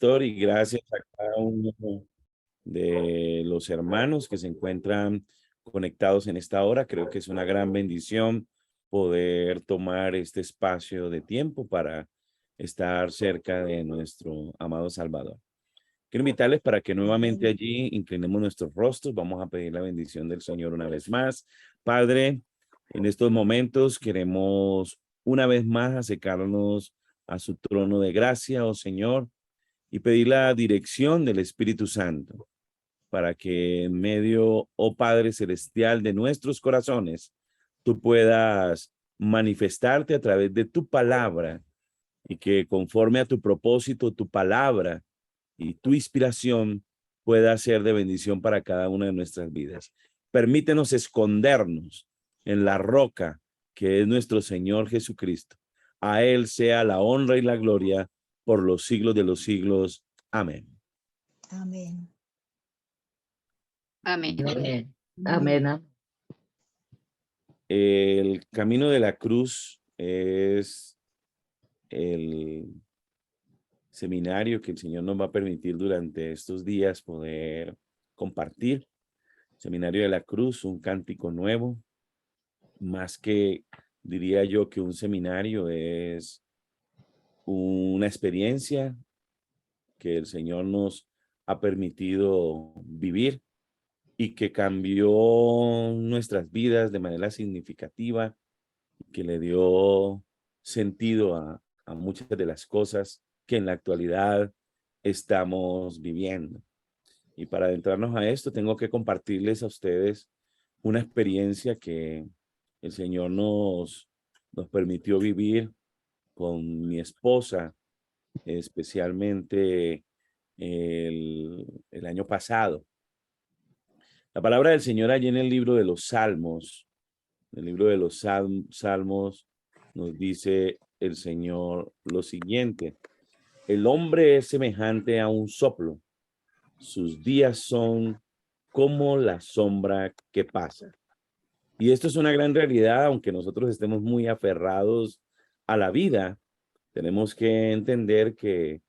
pastor, y gracias a cada uno de los hermanos que se encuentran conectados en esta hora. Creo que es una gran bendición poder tomar este espacio de tiempo para estar cerca de nuestro amado Salvador. Quiero invitarles para que nuevamente allí inclinemos nuestros rostros. Vamos a pedir la bendición del Señor una vez más. Padre, en estos momentos queremos una vez más acercarnos a su trono de gracia, oh Señor, y pedir la dirección del Espíritu Santo para que en medio, oh Padre Celestial, de nuestros corazones, tú puedas manifestarte a través de tu palabra y que conforme a tu propósito, tu palabra y tu inspiración pueda ser de bendición para cada una de nuestras vidas. Permítenos escondernos en la roca que es nuestro Señor Jesucristo. A Él sea la honra y la gloria por los siglos de los siglos. Amén. Amén. Amén. Amén. Amén. El camino de la cruz es el seminario que el Señor nos va a permitir durante estos días poder compartir. Seminario de la Cruz, un cántico nuevo, más que, diría yo, que un seminario es una experiencia que el Señor nos ha permitido vivir y que cambió nuestras vidas de manera significativa, que le dio sentido a muchas de las cosas que en la actualidad estamos viviendo. Y para adentrarnos a esto, tengo que compartirles a ustedes una experiencia que el Señor nos permitió vivir con mi esposa, especialmente el año pasado. La palabra del Señor allí en el libro de los Salmos, el libro de los Salmos, nos dice el Señor lo siguiente: el hombre es semejante a un soplo, sus días son como la sombra que pasa. Y esto es una gran realidad, aunque nosotros estemos muy aferrados a la vida, tenemos que entender que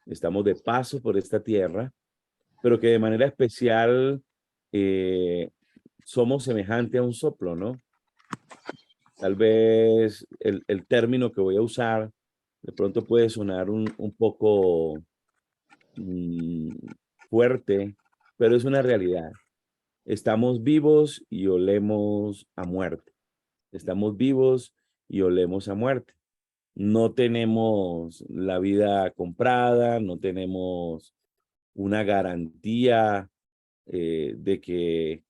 estamos de paso por esta tierra, pero que de manera especial somos semejante a un soplo, ¿no? Tal vez el término que voy a usar de pronto puede sonar un poco fuerte, pero es una realidad. Estamos vivos y olemos a muerte. Estamos vivos y olemos a muerte. No tenemos la vida comprada, no tenemos una garantía de que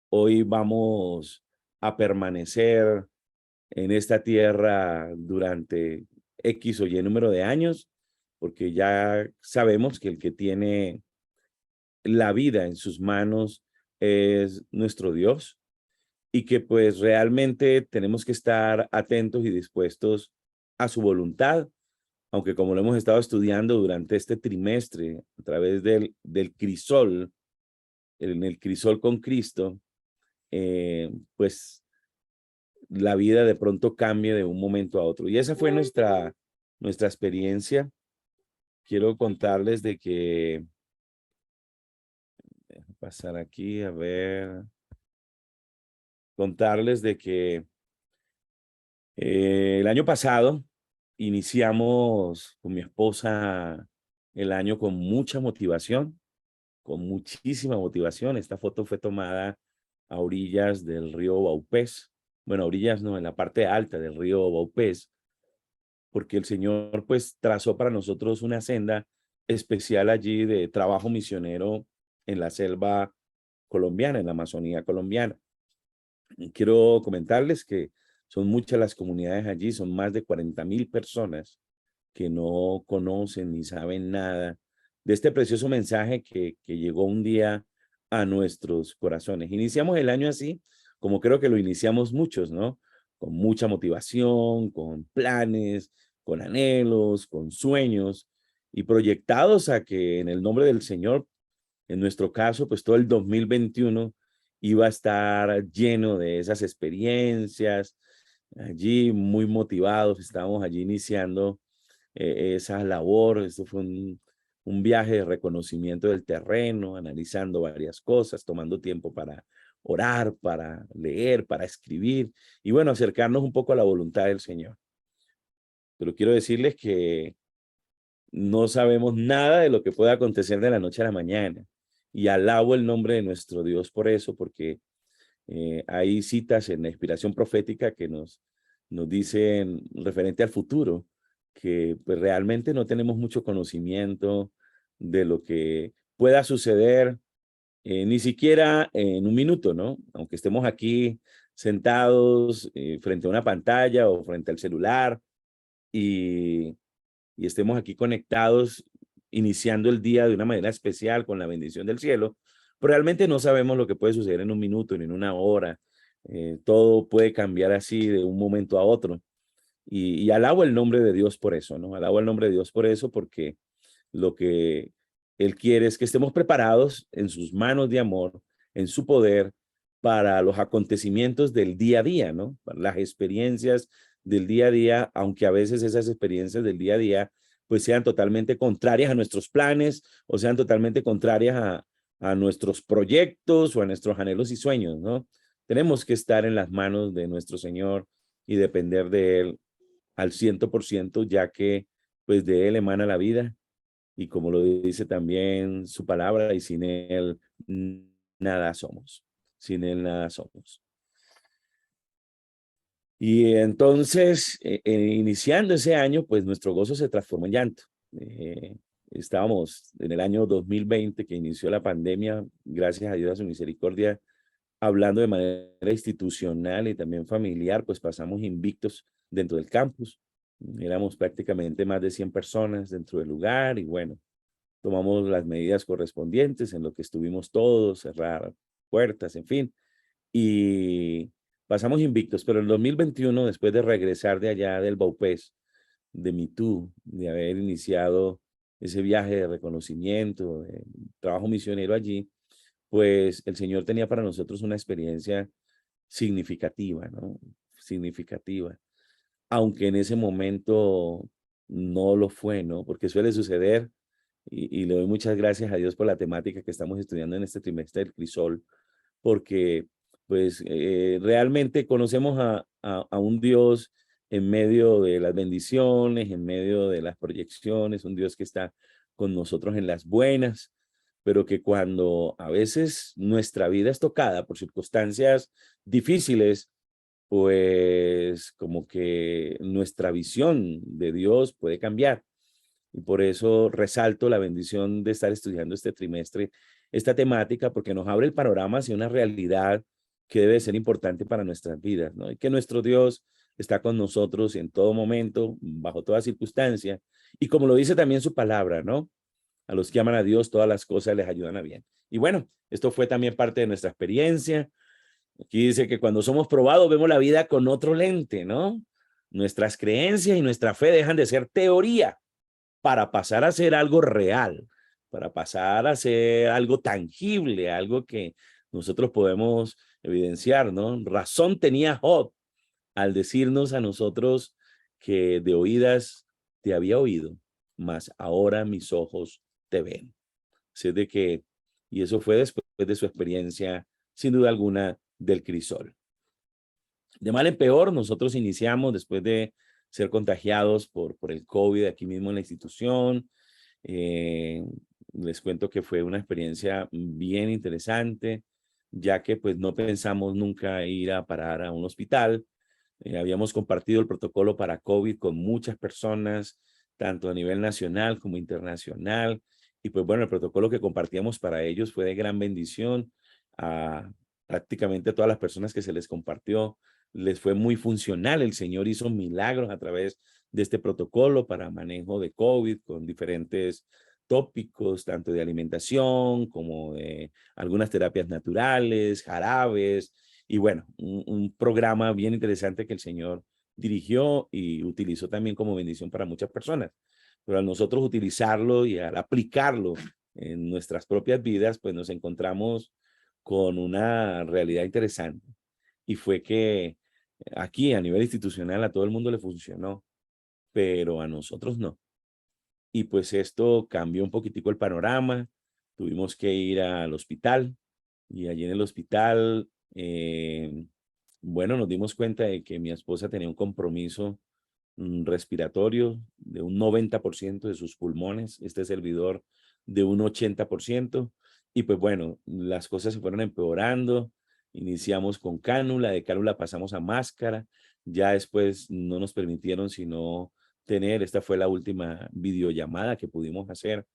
hoy vamos a permanecer en esta tierra durante X o Y número de años, porque ya sabemos que el que tiene la vida en sus manos es nuestro Dios y que pues realmente tenemos que estar atentos y dispuestos a su voluntad, aunque como lo hemos estado estudiando durante este trimestre a través del crisol, en el crisol con Cristo, pues la vida de pronto cambia de un momento a otro. Y esa fue nuestra experiencia. Quiero contarles de que, déjame pasar aquí, a ver, contarles de que el año pasado iniciamos con mi esposa el año con mucha motivación, con muchísima motivación. Esta foto fue tomada a orillas del río Baupés. Bueno, a orillas no, en la parte alta del río Baupés, porque el Señor pues trazó para nosotros una senda especial allí de trabajo misionero en la selva colombiana, en la Amazonía colombiana. Y quiero comentarles que son muchas las comunidades allí, son más de 40,000 personas que no conocen ni saben nada de este precioso mensaje que llegó un día a nuestros corazones. Iniciamos el año así, como creo que lo iniciamos muchos, ¿no? Con mucha motivación, con planes, con anhelos, con sueños y proyectados a que en el nombre del Señor, en nuestro caso, pues todo el 2021 iba a estar lleno de esas experiencias, allí muy motivados, estábamos allí iniciando esa labor. Esto fue un viaje de reconocimiento del terreno, analizando varias cosas, tomando tiempo para orar, para leer, para escribir y bueno, acercarnos un poco a la voluntad del Señor. Pero quiero decirles que no sabemos nada de lo que pueda acontecer de la noche a la mañana. Y alabo el nombre de nuestro Dios por eso, porque hay citas en la inspiración profética que nos dicen referente al futuro, que pues realmente no tenemos mucho conocimiento de lo que pueda suceder, ni siquiera en un minuto, ¿no? Aunque estemos aquí sentados frente a una pantalla o frente al celular y estemos aquí conectados, iniciando el día de una manera especial con la bendición del cielo, pero realmente no sabemos lo que puede suceder en un minuto ni en una hora. Todo puede cambiar así de un momento a otro. Y alabo el nombre de Dios por eso, ¿no? Alabo el nombre de Dios por eso, porque lo que Él quiere es que estemos preparados en sus manos de amor, en su poder, para los acontecimientos del día a día, ¿no? Para las experiencias del día a día, aunque a veces esas experiencias del día a día pues sean totalmente contrarias a nuestros planes o sean totalmente contrarias a nuestros proyectos o a nuestros anhelos y sueños, ¿no? Tenemos que estar en las manos de nuestro Señor y depender de Él al 100%, ya que pues de Él emana la vida y como lo dice también su palabra, y sin Él nada somos, sin Él nada somos. Y entonces, iniciando ese año, pues nuestro gozo se transformó en llanto. Eh, Estábamos en el año 2020 que inició la pandemia, gracias a Dios, a su misericordia, hablando de manera institucional y también familiar, pues pasamos invictos dentro del campus. Éramos prácticamente más de 100 personas dentro del lugar y bueno, tomamos las medidas correspondientes en lo que estuvimos todos, cerrar puertas, en fin, y pasamos invictos, pero en el 2021, después de regresar de allá del Baupés, de MeToo, de haber iniciado ese viaje de reconocimiento, de trabajo misionero allí, pues el Señor tenía para nosotros una experiencia significativa, ¿no? Significativa. Aunque en ese momento no lo fue, ¿no? Porque suele suceder, y le doy muchas gracias a Dios por la temática que estamos estudiando en este trimestre del Crisol, porque pues realmente conocemos a un Dios en medio de las bendiciones, en medio de las proyecciones, un Dios que está con nosotros en las buenas, pero que cuando a veces nuestra vida es tocada por circunstancias difíciles, pues como que nuestra visión de Dios puede cambiar. Y por eso resalto la bendición de estar estudiando este trimestre, esta temática, porque nos abre el panorama hacia una realidad que debe ser importante para nuestras vidas, ¿no? Y que nuestro Dios está con nosotros en todo momento, bajo toda circunstancia. Y como lo dice también su palabra, ¿no? A los que aman a Dios, todas las cosas les ayudan a bien. Y bueno, esto fue también parte de nuestra experiencia. Aquí dice que cuando somos probados vemos la vida con otro lente, ¿no? Nuestras creencias y nuestra fe dejan de ser teoría para pasar a ser algo real, para pasar a ser algo tangible, algo que nosotros podemos evidenciar, ¿no? Razón tenía Job al decirnos a nosotros que de oídas te había oído, mas ahora mis ojos te ven. Así de que, y eso fue después de su experiencia, sin duda alguna, del crisol. De mal en peor, nosotros iniciamos después de ser contagiados por el COVID aquí mismo en la institución. Eh, Les cuento que fue una experiencia bien interesante, ya que pues no pensamos nunca ir a parar a un hospital. Habíamos compartido el protocolo para COVID con muchas personas, tanto a nivel nacional como internacional. Y pues bueno, el protocolo que compartíamos para ellos fue de gran bendición a prácticamente a todas las personas que se les compartió. Les fue muy funcional. El Señor hizo milagros a través de este protocolo para manejo de COVID con diferentes tópicos, tanto de alimentación como de algunas terapias naturales, jarabes, y bueno, un programa bien interesante que el Señor dirigió y utilizó también como bendición para muchas personas. Pero al nosotros utilizarlo y al aplicarlo en nuestras propias vidas, pues nos encontramos con una realidad interesante. Y fue que aquí a nivel institucional a todo el mundo le funcionó, pero a nosotros no. Y pues esto cambió un poquitico el panorama. Tuvimos que ir al hospital y allí en el hospital, bueno, nos dimos cuenta de que mi esposa tenía un compromiso respiratorio de un 90% de sus pulmones, este servidor de un 80%. Y pues bueno, las cosas se fueron empeorando. Iniciamos con cánula, de cánula pasamos a máscara. Ya después no nos permitieron sino tener, esta fue la última videollamada que pudimos hacer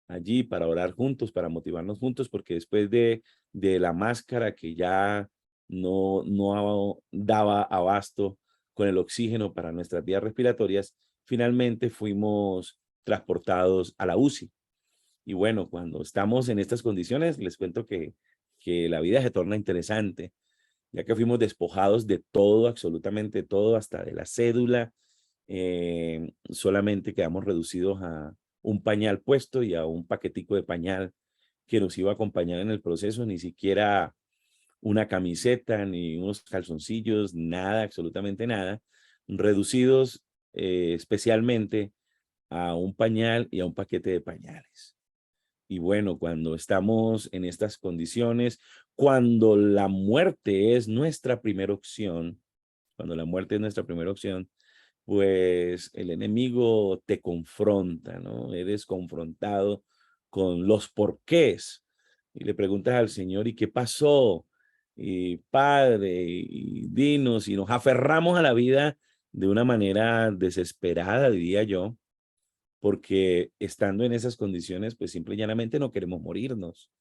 allí para orar juntos, para motivarnos juntos, porque después de la máscara que ya no daba abasto con el oxígeno para nuestras vías respiratorias, finalmente fuimos transportados a la UCI. Y bueno, cuando estamos en estas condiciones, les cuento que la vida se torna interesante, ya que fuimos despojados de todo, absolutamente todo, hasta de la cédula. Solamente quedamos reducidos a un pañal puesto y a un paquetico de pañal que nos iba a acompañar en el proceso, ni siquiera una camiseta, ni unos calzoncillos, nada, absolutamente nada, reducidos especialmente a un pañal y a un paquete de pañales. Y bueno, cuando estamos en estas condiciones, cuando la muerte es nuestra primera opción, cuando la muerte es nuestra primera opción, pues el enemigo te confronta, ¿no? Eres confrontado con los porqués y le preguntas al Señor, ¿y qué pasó? Y Padre, y dinos, y nos aferramos a la vida de una manera desesperada, diría yo, porque estando en esas condiciones, pues simple y llanamente no queremos morirnos,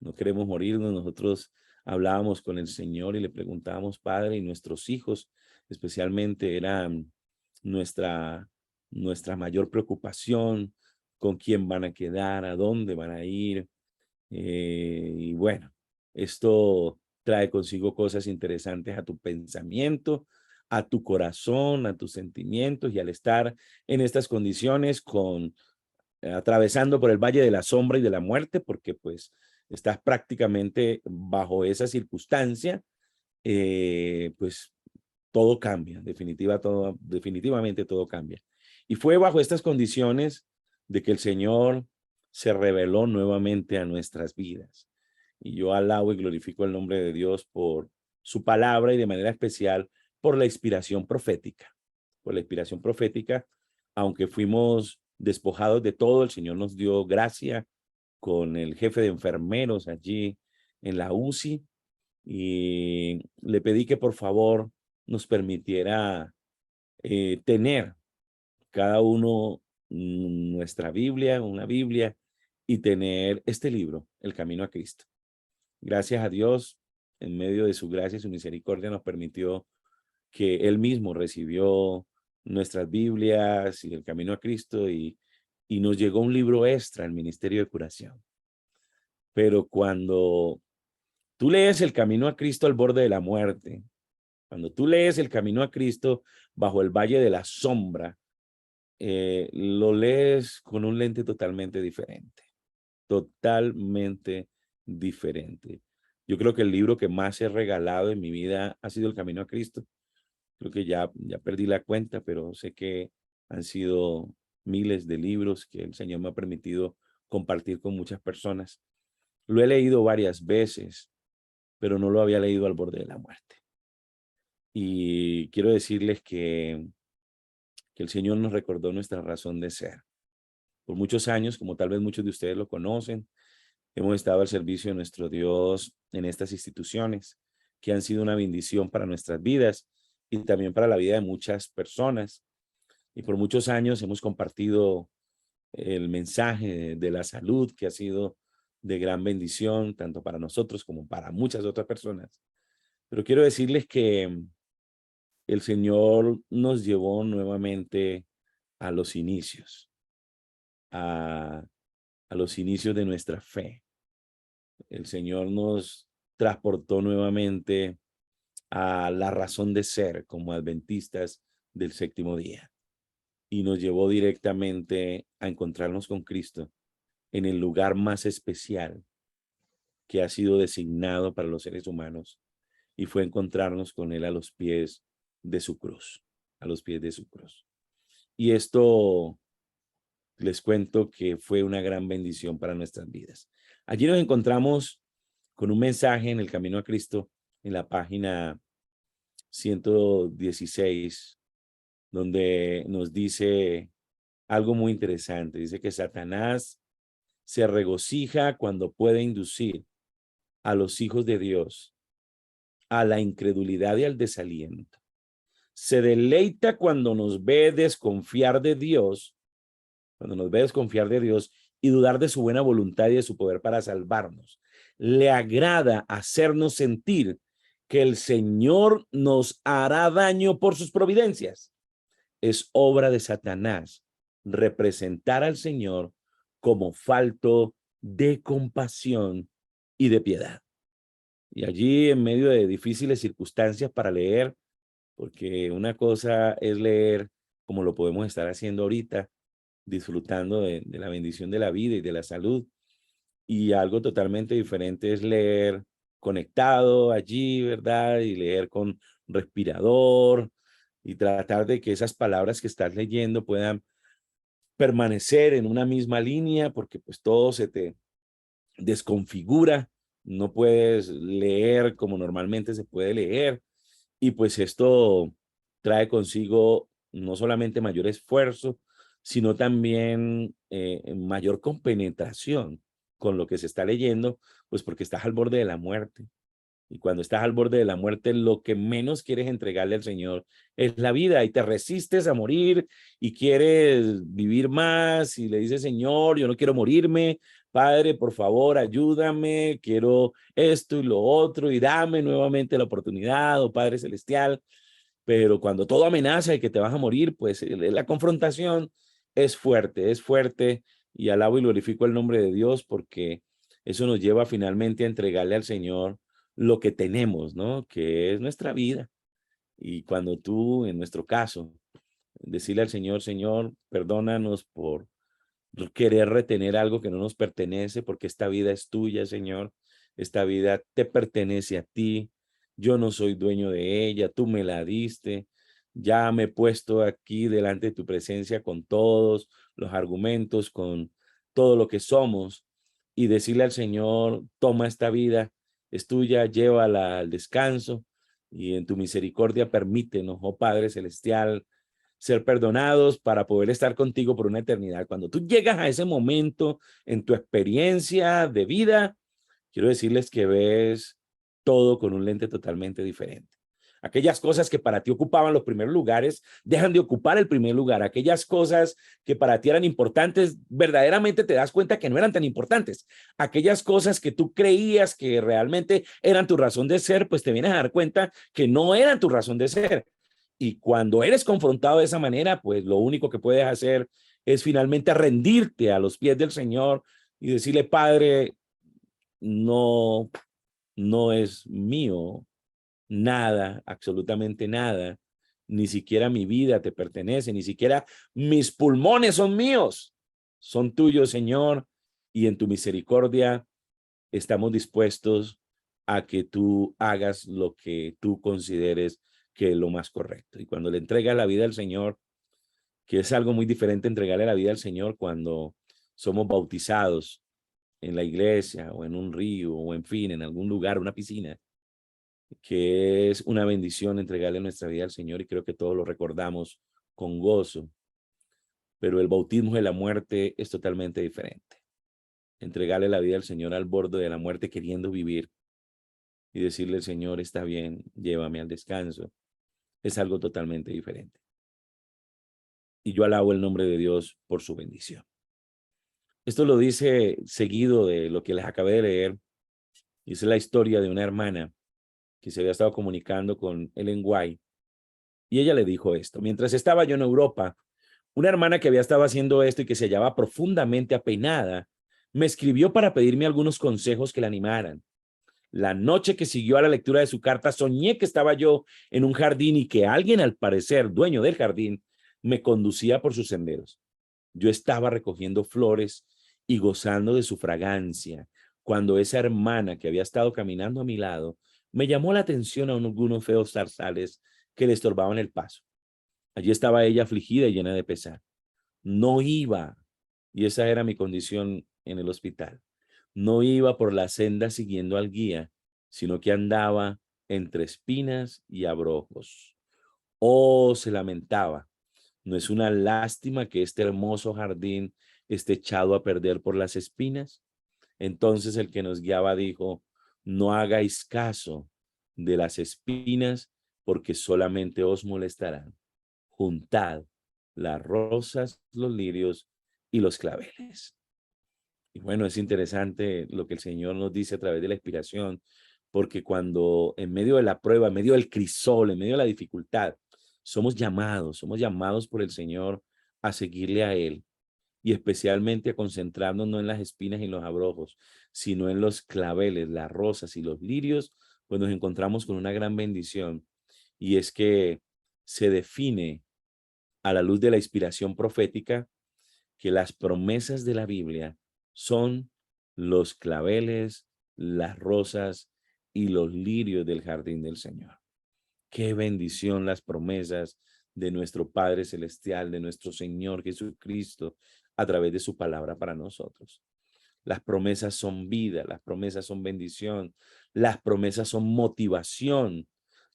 no queremos morirnos. Nosotros hablábamos con el Señor y le preguntábamos, Padre, y nuestros hijos especialmente eran nuestra, nuestra mayor preocupación, con quién van a quedar, a dónde van a ir. Y bueno, esto trae consigo cosas interesantes a tu pensamiento, a tu corazón, a tus sentimientos, y al estar en estas condiciones atravesando por el valle de la sombra y de la muerte, porque pues estás prácticamente bajo esa circunstancia, pues todo cambia, definitivamente todo cambia. Y fue bajo estas condiciones de que el Señor se reveló nuevamente a nuestras vidas. Y yo alabo y glorifico el nombre de Dios por su palabra y de manera especial por la inspiración profética. Por la inspiración profética, aunque fuimos despojados de todo, el Señor nos dio gracia con el jefe de enfermeros allí en la UCI y le pedí que por favor nos permitiera tener cada uno nuestra Biblia, una Biblia, y tener este libro, El Camino a Cristo. Gracias a Dios, en medio de su gracia y su misericordia, nos permitió que Él mismo recibió nuestras Biblias y el Camino a Cristo y nos llegó un libro extra, el Ministerio de Curación. Pero cuando tú lees el Camino a Cristo al borde de la muerte, cuando tú lees el Camino a Cristo bajo el valle de la sombra, lo lees con un lente totalmente diferente, totalmente diferente. Yo creo que el libro que más he regalado en mi vida ha sido El Camino a Cristo. Creo que ya perdí la cuenta, pero sé que han sido miles de libros que el Señor me ha permitido compartir con muchas personas. Lo he leído varias veces, pero no lo había leído al borde de la muerte. Y quiero decirles que el Señor nos recordó nuestra razón de ser. Por muchos años, como tal vez muchos de ustedes lo conocen, hemos estado al servicio de nuestro Dios en estas instituciones que han sido una bendición para nuestras vidas y también para la vida de muchas personas. Y por muchos años hemos compartido el mensaje de la salud que ha sido de gran bendición, tanto para nosotros como para muchas otras personas. Pero quiero decirles que el Señor nos llevó nuevamente a los inicios, a, a los inicios de nuestra fe. El Señor nos transportó nuevamente a la razón de ser como adventistas del séptimo día y nos llevó directamente a encontrarnos con Cristo en el lugar más especial que ha sido designado para los seres humanos y fue encontrarnos con Él a los pies de su cruz, a los pies de su cruz. Y esto les cuento que fue una gran bendición para nuestras vidas. Allí nos encontramos con un mensaje en el Camino a Cristo, en la página 116, donde nos dice algo muy interesante. Dice que Satanás se regocija cuando puede inducir a los hijos de Dios a la incredulidad y al desaliento. Se deleita cuando nos ve desconfiar de Dios, y dudar de su buena voluntad y de su poder para salvarnos. Le agrada hacernos sentir que el Señor nos hará daño por sus providencias. Es obra de Satanás representar al Señor como falto de compasión y de piedad. Y allí, en medio de difíciles circunstancias para leer, porque una cosa es leer como lo podemos estar haciendo ahorita, disfrutando de la bendición de la vida y de la salud, y algo totalmente diferente es leer conectado allí, ¿verdad? Y leer con respirador y tratar de que esas palabras que estás leyendo puedan permanecer en una misma línea, porque pues todo se te desconfigura, no puedes leer como normalmente se puede leer, y pues esto trae consigo no solamente mayor esfuerzo, sino también mayor compenetración con lo que se está leyendo, pues porque estás al borde de la muerte. Y cuando estás al borde de la muerte, lo que menos quieres entregarle al Señor es la vida, y te resistes a morir y quieres vivir más y le dices, Señor, yo no quiero morirme, Padre, por favor, ayúdame, quiero esto y lo otro y dame nuevamente la oportunidad, oh Padre Celestial. Pero cuando todo amenaza y que te vas a morir, pues la confrontación es fuerte, y alabo y glorifico el nombre de Dios porque eso nos lleva finalmente a entregarle al Señor lo que tenemos, ¿no? Que es nuestra vida. Y cuando tú, en nuestro caso, decirle al Señor, Señor, perdónanos por querer retener algo que no nos pertenece, porque esta vida es tuya, Señor. Esta vida te pertenece a ti. Yo no soy dueño de ella, tú me la diste. Ya me he puesto aquí delante de tu presencia con todos los argumentos, con todo lo que somos, y decirle al Señor, toma esta vida, es tuya, llévala al descanso, y en tu misericordia permítenos, oh Padre Celestial, ser perdonados para poder estar contigo por una eternidad. Cuando tú llegas a ese momento en tu experiencia de vida, quiero decirles que ves todo con un lente totalmente diferente. Aquellas cosas que para ti ocupaban los primeros lugares, dejan de ocupar el primer lugar. Aquellas cosas que para ti eran importantes, verdaderamente te das cuenta que no eran tan importantes. Aquellas cosas que tú creías que realmente eran tu razón de ser, pues te vienes a dar cuenta que no eran tu razón de ser. Y cuando eres confrontado de esa manera, pues lo único que puedes hacer es finalmente rendirte a los pies del Señor y decirle, Padre, no, no es mío nada, absolutamente nada, ni siquiera mi vida te pertenece, ni siquiera mis pulmones son míos, son tuyos, Señor, y en tu misericordia estamos dispuestos a que tú hagas lo que tú consideres que es lo más correcto. Y cuando le entregas la vida al Señor, que es algo muy diferente entregarle la vida al Señor cuando somos bautizados en la iglesia o en un río o en fin, en algún lugar, una piscina, que es una bendición entregarle nuestra vida al Señor, y creo que todos lo recordamos con gozo, pero el bautismo de la muerte es totalmente diferente. Entregarle la vida al Señor al borde de la muerte queriendo vivir y decirle al Señor, está bien, llévame al descanso, es algo totalmente diferente. Y yo alabo el nombre de Dios por su bendición. Esto lo dice seguido de lo que les acabé de leer, y es la historia de una hermana que se había estado comunicando con Ellen White, y ella le dijo esto: mientras estaba yo en Europa, una hermana que había estado haciendo esto y que se hallaba profundamente apenada, me escribió para pedirme algunos consejos que la animaran. La noche que siguió a la lectura de su carta, soñé que estaba yo en un jardín y que alguien, al parecer dueño del jardín, me conducía por sus senderos. Yo estaba recogiendo flores y gozando de su fragancia, cuando esa hermana que había estado caminando a mi lado me llamó la atención a algunos feos zarzales que le estorbaban el paso. Allí estaba ella afligida y llena de pesar. No iba Y esa era mi condición en el hospital. No iba por la senda siguiendo al guía, sino que andaba entre espinas y abrojos. Oh, se lamentaba. ¿No es una lástima que este hermoso jardín esté echado a perder por las espinas? Entonces el que nos guiaba dijo, no hagáis caso de las espinas, porque solamente os molestarán. Juntad las rosas, los lirios y los claveles. Y bueno, es interesante lo que el Señor nos dice a través de la inspiración, porque cuando en medio de la prueba, en medio del crisol, en medio de la dificultad, somos llamados por el Señor a seguirle a Él y especialmente a concentrarnos no en las espinas y los abrojos, sino en los claveles, las rosas y los lirios, pues nos encontramos con una gran bendición, y es que se define a la luz de la inspiración profética que las promesas de la Biblia son los claveles, las rosas y los lirios del jardín del Señor. Qué bendición las promesas de nuestro Padre Celestial, de nuestro Señor Jesucristo, a través de su palabra para nosotros. Las promesas son vida, las promesas son bendición, las promesas son motivación,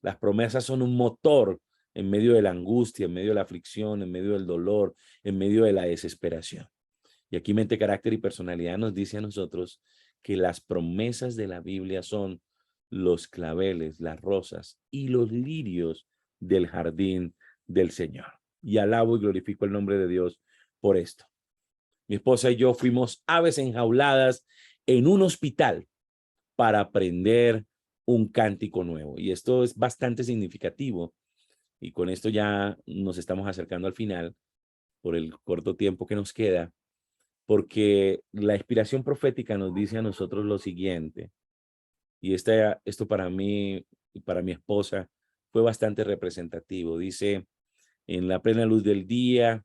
las promesas son un motor en medio de la angustia, en medio de la aflicción, en medio del dolor, en medio de la desesperación. Y aquí Mente, Carácter y Personalidad nos dice a nosotros que las promesas de la Biblia son los claveles, las rosas y los lirios del jardín del Señor. Y alabo y glorifico el nombre de Dios por esto. Mi esposa y yo fuimos aves enjauladas en un hospital para aprender un cántico nuevo. Y esto es bastante significativo. Y con esto ya nos estamos acercando al final por el corto tiempo que nos queda, porque la inspiración profética nos dice a nosotros lo siguiente, y esto para mí y para mi esposa fue bastante representativo. Dice, en la plena luz del día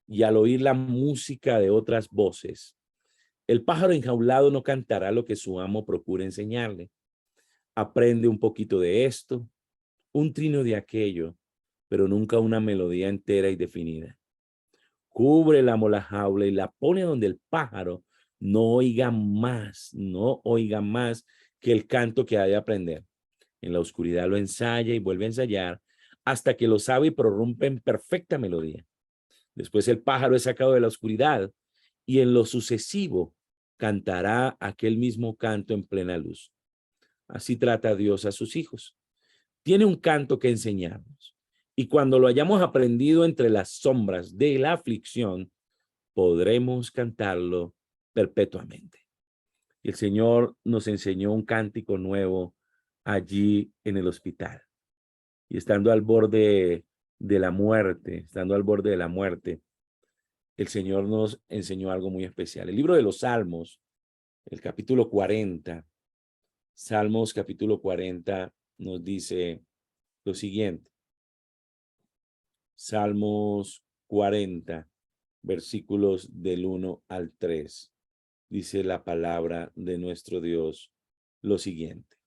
y al oír la música de otras voces, el pájaro enjaulado no cantará lo que su amo procura enseñarle. Aprende un poquito de esto, un trino de aquello, pero nunca una melodía entera y definida. Cubre el amo la jaula y la pone donde el pájaro no oiga más que el canto que ha de aprender. En la oscuridad lo ensaya y vuelve a ensayar hasta que lo sabe y prorrumpe en perfecta melodía. Después el pájaro es sacado de la oscuridad y en lo sucesivo cantará aquel mismo canto en plena luz. Así trata Dios a sus hijos. Tiene un canto que enseñarnos. Y cuando lo hayamos aprendido entre las sombras de la aflicción, podremos cantarlo perpetuamente. Y el Señor nos enseñó un cántico nuevo allí en el hospital. Y estando al borde de la muerte, el Señor nos enseñó algo muy especial. El libro de los Salmos, el capítulo 40, Salmos capítulo 40 nos dice lo siguiente. Salmos 40, versículos del 1 al 3. Dice la palabra de nuestro Dios lo siguiente.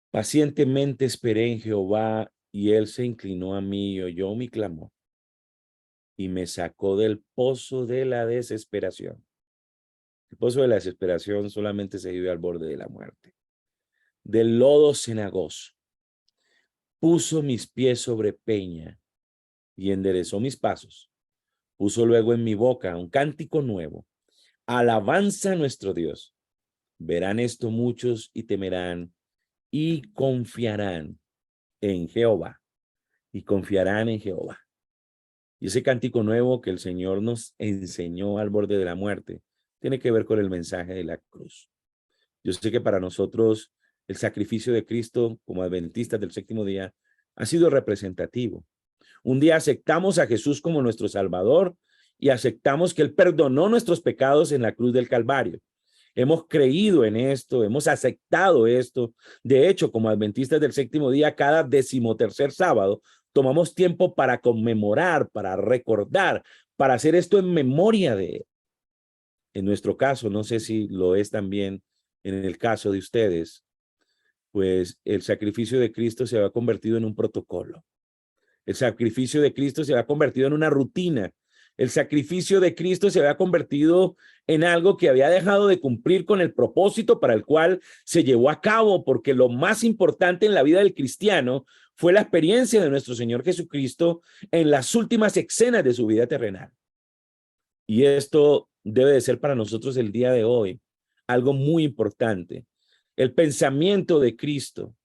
Pacientemente esperé en Jehová, y él se inclinó a mí y oyó mi clamor, y me sacó del pozo de la desesperación. El pozo de la desesperación solamente se vive al borde de la muerte. Del lodo cenagoso. Puso mis pies sobre peña y enderezó mis pasos. Puso luego en mi boca un cántico nuevo. Alabanza a nuestro Dios. Verán esto muchos y temerán y confiarán en Jehová. Y confiarán en Jehová. Y ese cántico nuevo que el Señor nos enseñó al borde de la muerte tiene que ver con el mensaje de la cruz. Yo sé que para nosotros el sacrificio de Cristo como adventistas del séptimo día ha sido representativo. Un día aceptamos a Jesús como nuestro Salvador y aceptamos que Él perdonó nuestros pecados en la cruz del Calvario. Hemos creído en esto, hemos aceptado esto. De hecho, como adventistas del séptimo día, cada 13º sábado, tomamos tiempo para conmemorar, para recordar, para hacer esto en memoria de Él. En nuestro caso, no sé si lo es también en el caso de ustedes, pues el sacrificio de Cristo se ha convertido en un protocolo. El sacrificio de Cristo se ha convertido en una rutina El sacrificio de Cristo se había convertido en algo que había dejado de cumplir con el propósito para el cual se llevó a cabo, porque lo más importante en la vida del cristiano fue la experiencia de nuestro Señor Jesucristo en las últimas escenas de su vida terrenal. Y esto debe de ser para nosotros el día de hoy algo muy importante. El pensamiento de Cristo,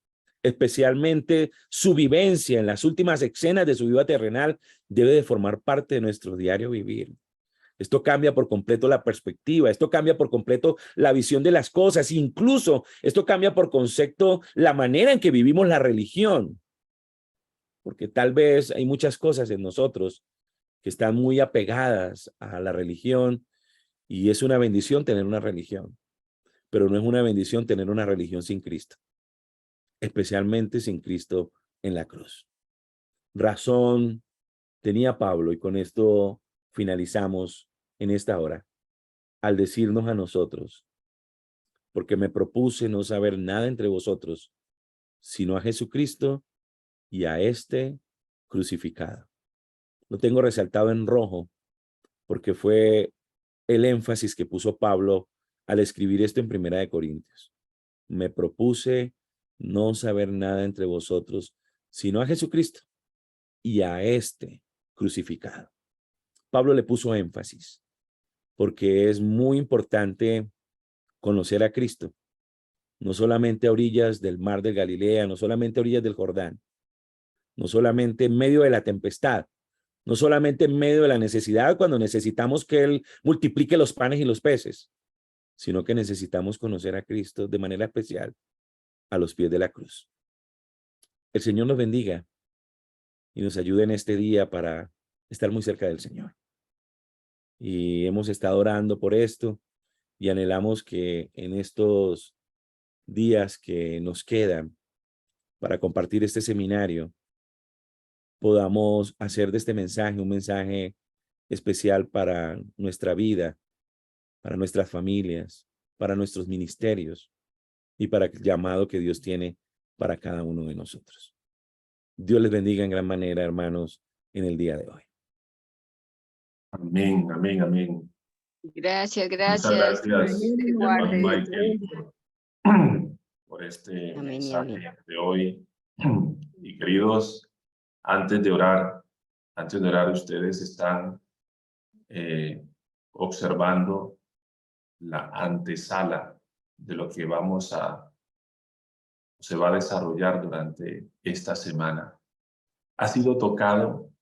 especialmente su vivencia en las últimas escenas de su vida terrenal, debe de formar parte de nuestro diario vivir. Esto cambia por completo la perspectiva, esto cambia por completo la visión de las cosas, incluso esto cambia por concepto la manera en que vivimos la religión, porque tal vez hay muchas cosas en nosotros que están muy apegadas a la religión y es una bendición tener una religión, pero no es una bendición tener una religión sin Cristo, especialmente sin Cristo en la cruz. Razón tenía Pablo, y con esto finalizamos en esta hora, al decirnos a nosotros, porque me propuse no saber nada entre vosotros, sino a Jesucristo y a este crucificado. Lo tengo resaltado en rojo, porque fue el énfasis que puso Pablo al escribir esto en Primera de Corintios. Me propuse no saber nada entre vosotros, sino a Jesucristo y a este crucificado. Pablo le puso énfasis, porque es muy importante conocer a Cristo, no solamente a orillas del mar de Galilea, no solamente a orillas del Jordán, no solamente en medio de la tempestad, no solamente en medio de la necesidad cuando necesitamos que Él multiplique los panes y los peces, sino que necesitamos conocer a Cristo de manera especial a los pies de la cruz. El Señor nos bendiga y nos ayude en este día para estar muy cerca del Señor. Y hemos estado orando por esto y anhelamos que en estos días que nos quedan para compartir este seminario, podamos hacer de este mensaje un mensaje especial para nuestra vida, para nuestras familias, para nuestros ministerios y para el llamado que Dios tiene para cada uno de nosotros. Dios les bendiga en gran manera, hermanos, en el día de hoy. Amén, amén, amén. Gracias, Muchas gracias. gracias, Te hermano guarde. Michael, por este Amén y mensaje amén. de hoy. Y queridos, antes de orar, ustedes están observando la antesala de lo que se va a desarrollar durante esta semana. ¿Ha sido tocado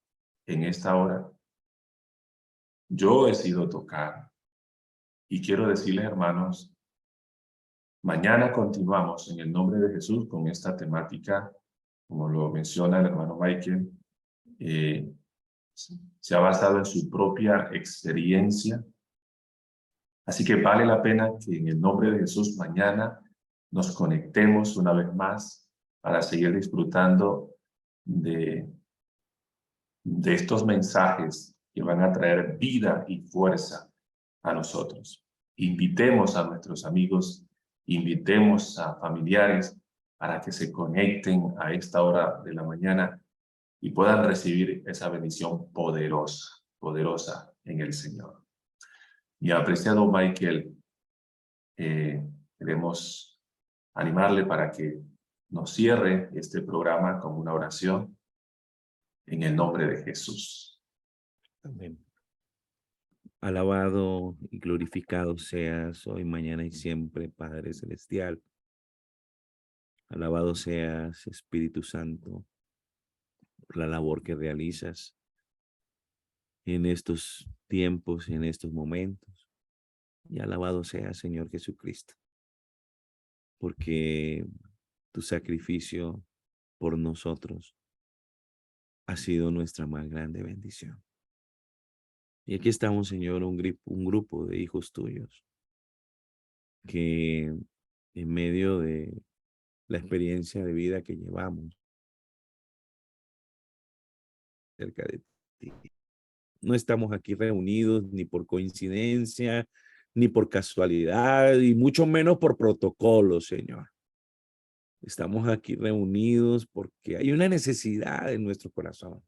en esta hora? Yo he sido tocado. Y quiero decirles, hermanos, mañana continuamos en el nombre de Jesús con esta temática, como lo menciona el hermano Michael. Se ha basado en su propia experiencia. Así que vale la pena que en el nombre de Jesús mañana nos conectemos una vez más para seguir disfrutando de estos mensajes que van a traer vida y fuerza a nosotros. Invitemos a nuestros amigos, invitemos a familiares para que se conecten a esta hora de la mañana y puedan recibir esa bendición poderosa, poderosa en el Señor. Mi apreciado Michael, queremos animarle para que nos cierre este programa con una oración en el nombre de Jesús. Amén. Alabado y glorificado seas hoy, mañana y siempre, Padre Celestial. Alabado seas, Espíritu Santo, por la labor que realizas en estos tiempos, en estos momentos. Y alabado seas, Señor Jesucristo, porque tu sacrificio por nosotros ha sido nuestra más grande bendición. Y aquí estamos, Señor, un grupo de hijos tuyos que en medio de la experiencia de vida que llevamos cerca de ti, no estamos aquí reunidos ni por coincidencia, ni por casualidad, y mucho menos por protocolo, Señor. Estamos aquí reunidos porque hay una necesidad en nuestro corazón.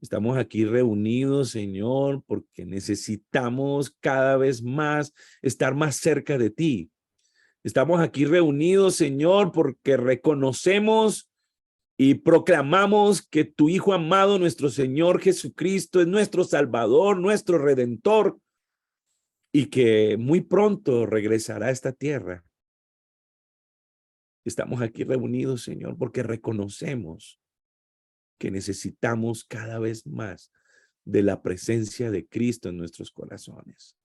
Estamos aquí reunidos, Señor, porque necesitamos cada vez más estar más cerca de ti. Estamos aquí reunidos, Señor, porque reconocemos y proclamamos que tu Hijo amado, nuestro Señor Jesucristo, es nuestro Salvador, nuestro Redentor, y que muy pronto regresará a esta tierra. Estamos aquí reunidos, Señor, porque reconocemos que necesitamos cada vez más de la presencia de Cristo en nuestros corazones.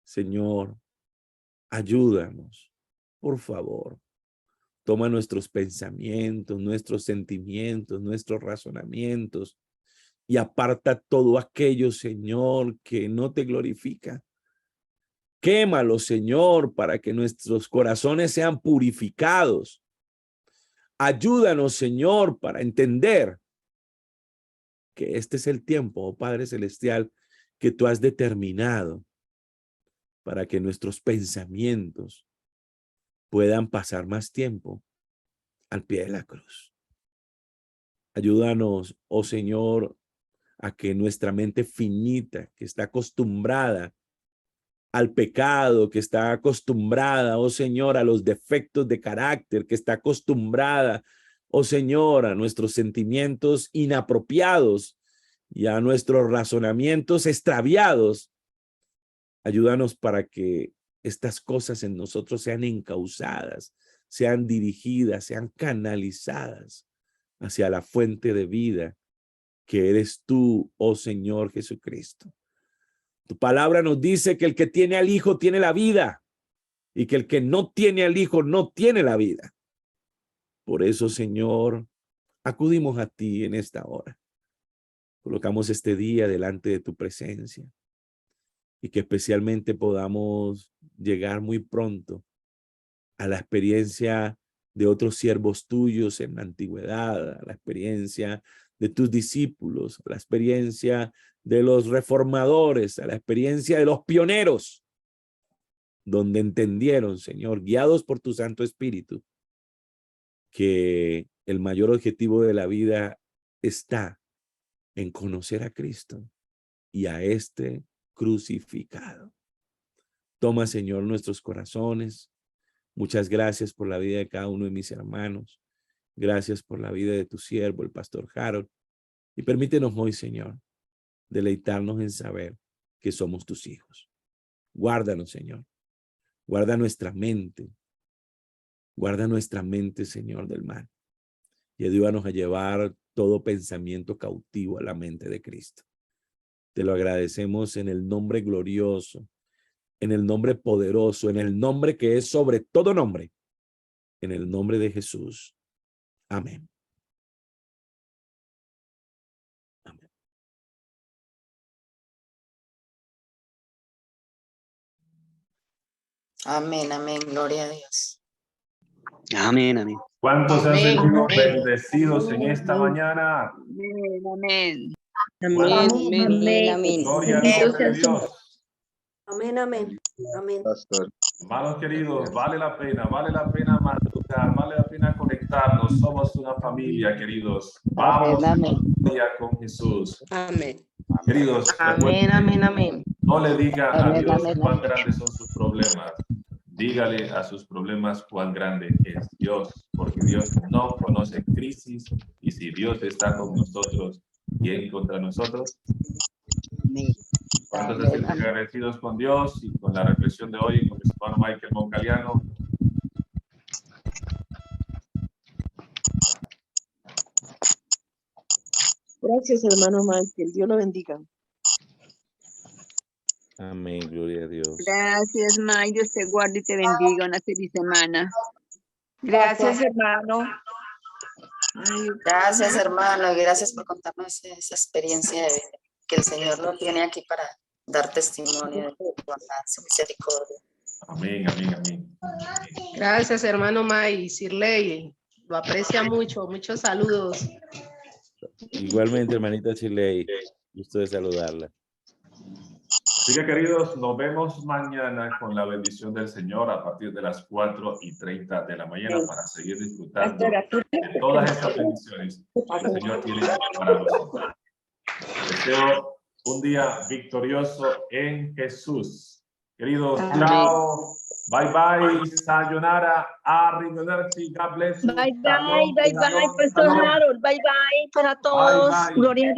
Señor, ayúdanos, por favor. Toma nuestros pensamientos, nuestros sentimientos, nuestros razonamientos y aparta todo aquello, Señor, que no te glorifica. Quémalo, Señor, para que nuestros corazones sean purificados. Ayúdanos, Señor, para entender que este es el tiempo, oh Padre Celestial, que tú has determinado para que nuestros pensamientos puedan pasar más tiempo al pie de la cruz. Ayúdanos, oh Señor, a que nuestra mente finita, que está acostumbrada al pecado, que está acostumbrada, oh Señor, a los defectos de carácter, que está acostumbrada, oh Señor, a nuestros sentimientos inapropiados y a nuestros razonamientos extraviados. Ayúdanos para que estas cosas en nosotros sean encauzadas, sean dirigidas, sean canalizadas hacia la fuente de vida que eres tú, oh Señor Jesucristo. Tu palabra nos dice que el que tiene al Hijo tiene la vida y que el que no tiene al Hijo no tiene la vida. Por eso, Señor, acudimos a ti en esta hora. Colocamos este día delante de tu presencia y que especialmente podamos llegar muy pronto a la experiencia de otros siervos tuyos en la antigüedad, a la experiencia de tus discípulos, a la experiencia de los reformadores, a la experiencia de los pioneros, donde entendieron, Señor, guiados por tu Santo Espíritu, que el mayor objetivo de la vida está en conocer a Cristo y a este crucificado. Toma, Señor, nuestros corazones. Muchas gracias por la vida de cada uno de mis hermanos. Gracias por la vida de tu siervo, el pastor Harold. Y permítenos hoy, Señor, deleitarnos en saber que somos tus hijos. Guárdanos, Señor. Guarda nuestra mente. Guarda nuestra mente, Señor, del mal. Y ayúdanos a llevar todo pensamiento cautivo a la mente de Cristo. Te lo agradecemos en el nombre glorioso, en el nombre poderoso, en el nombre que es sobre todo nombre, en el nombre de Jesús. Amén. Amén. Amén, amén, gloria a Dios. Amén, amén. ¿Cuántos se han Amén, sentido amén. bendecidos en esta mañana? Amén, amén. Amén, ¿Cuántos? amén, amén. Gloria al Amén. nombre de Dios. Amén, amén, amén. Hermanos queridos, vale la pena madrugar, vale la pena conectarnos. Somos una familia, queridos. Vamos Amén, día con Jesús. amén. Queridos, Amén, amén, amén. no le diga a Amén, Dios amén, cuán amén. grandes son sus problemas. Dígale a sus problemas cuán grande es Dios, porque Dios no conoce crisis, y si Dios está con nosotros, ¿quién contra nosotros? Amén. ¿Cuántos se sienten agradecidos con Dios y con la reflexión de hoy con mi hermano Michael Moncaliano? Gracias, hermano Michael. Dios lo bendiga. Amén, gloria a Dios. Gracias, May. Dios te guarde y te bendiga. Una feliz semana. Gracias, hermano. Gracias, hermano, y gracias por contarnos esa experiencia de vida que el Señor lo tiene aquí para dar testimonio de su bondad, su misericordia. Amén, amén, amén. Gracias, hermano May, Sirley. Lo aprecia mucho. Muchos saludos. Igualmente, hermanita Chile, gusto de saludarla. Así que, queridos, nos vemos mañana con la bendición del Señor a partir de las 4:30 de la mañana para seguir disfrutando de todas estas bendiciones que el Señor tiene para nosotros. Deseo un día victorioso en Jesús. Queridos, Amén. chao. Bye bye. Sayonara. Arrivederci. God bless you. Bye, bye, Shalom, bye, bye, shalom, Pastor shalom. Harold. Bye, bye para Bye, todos. bye. Gloria a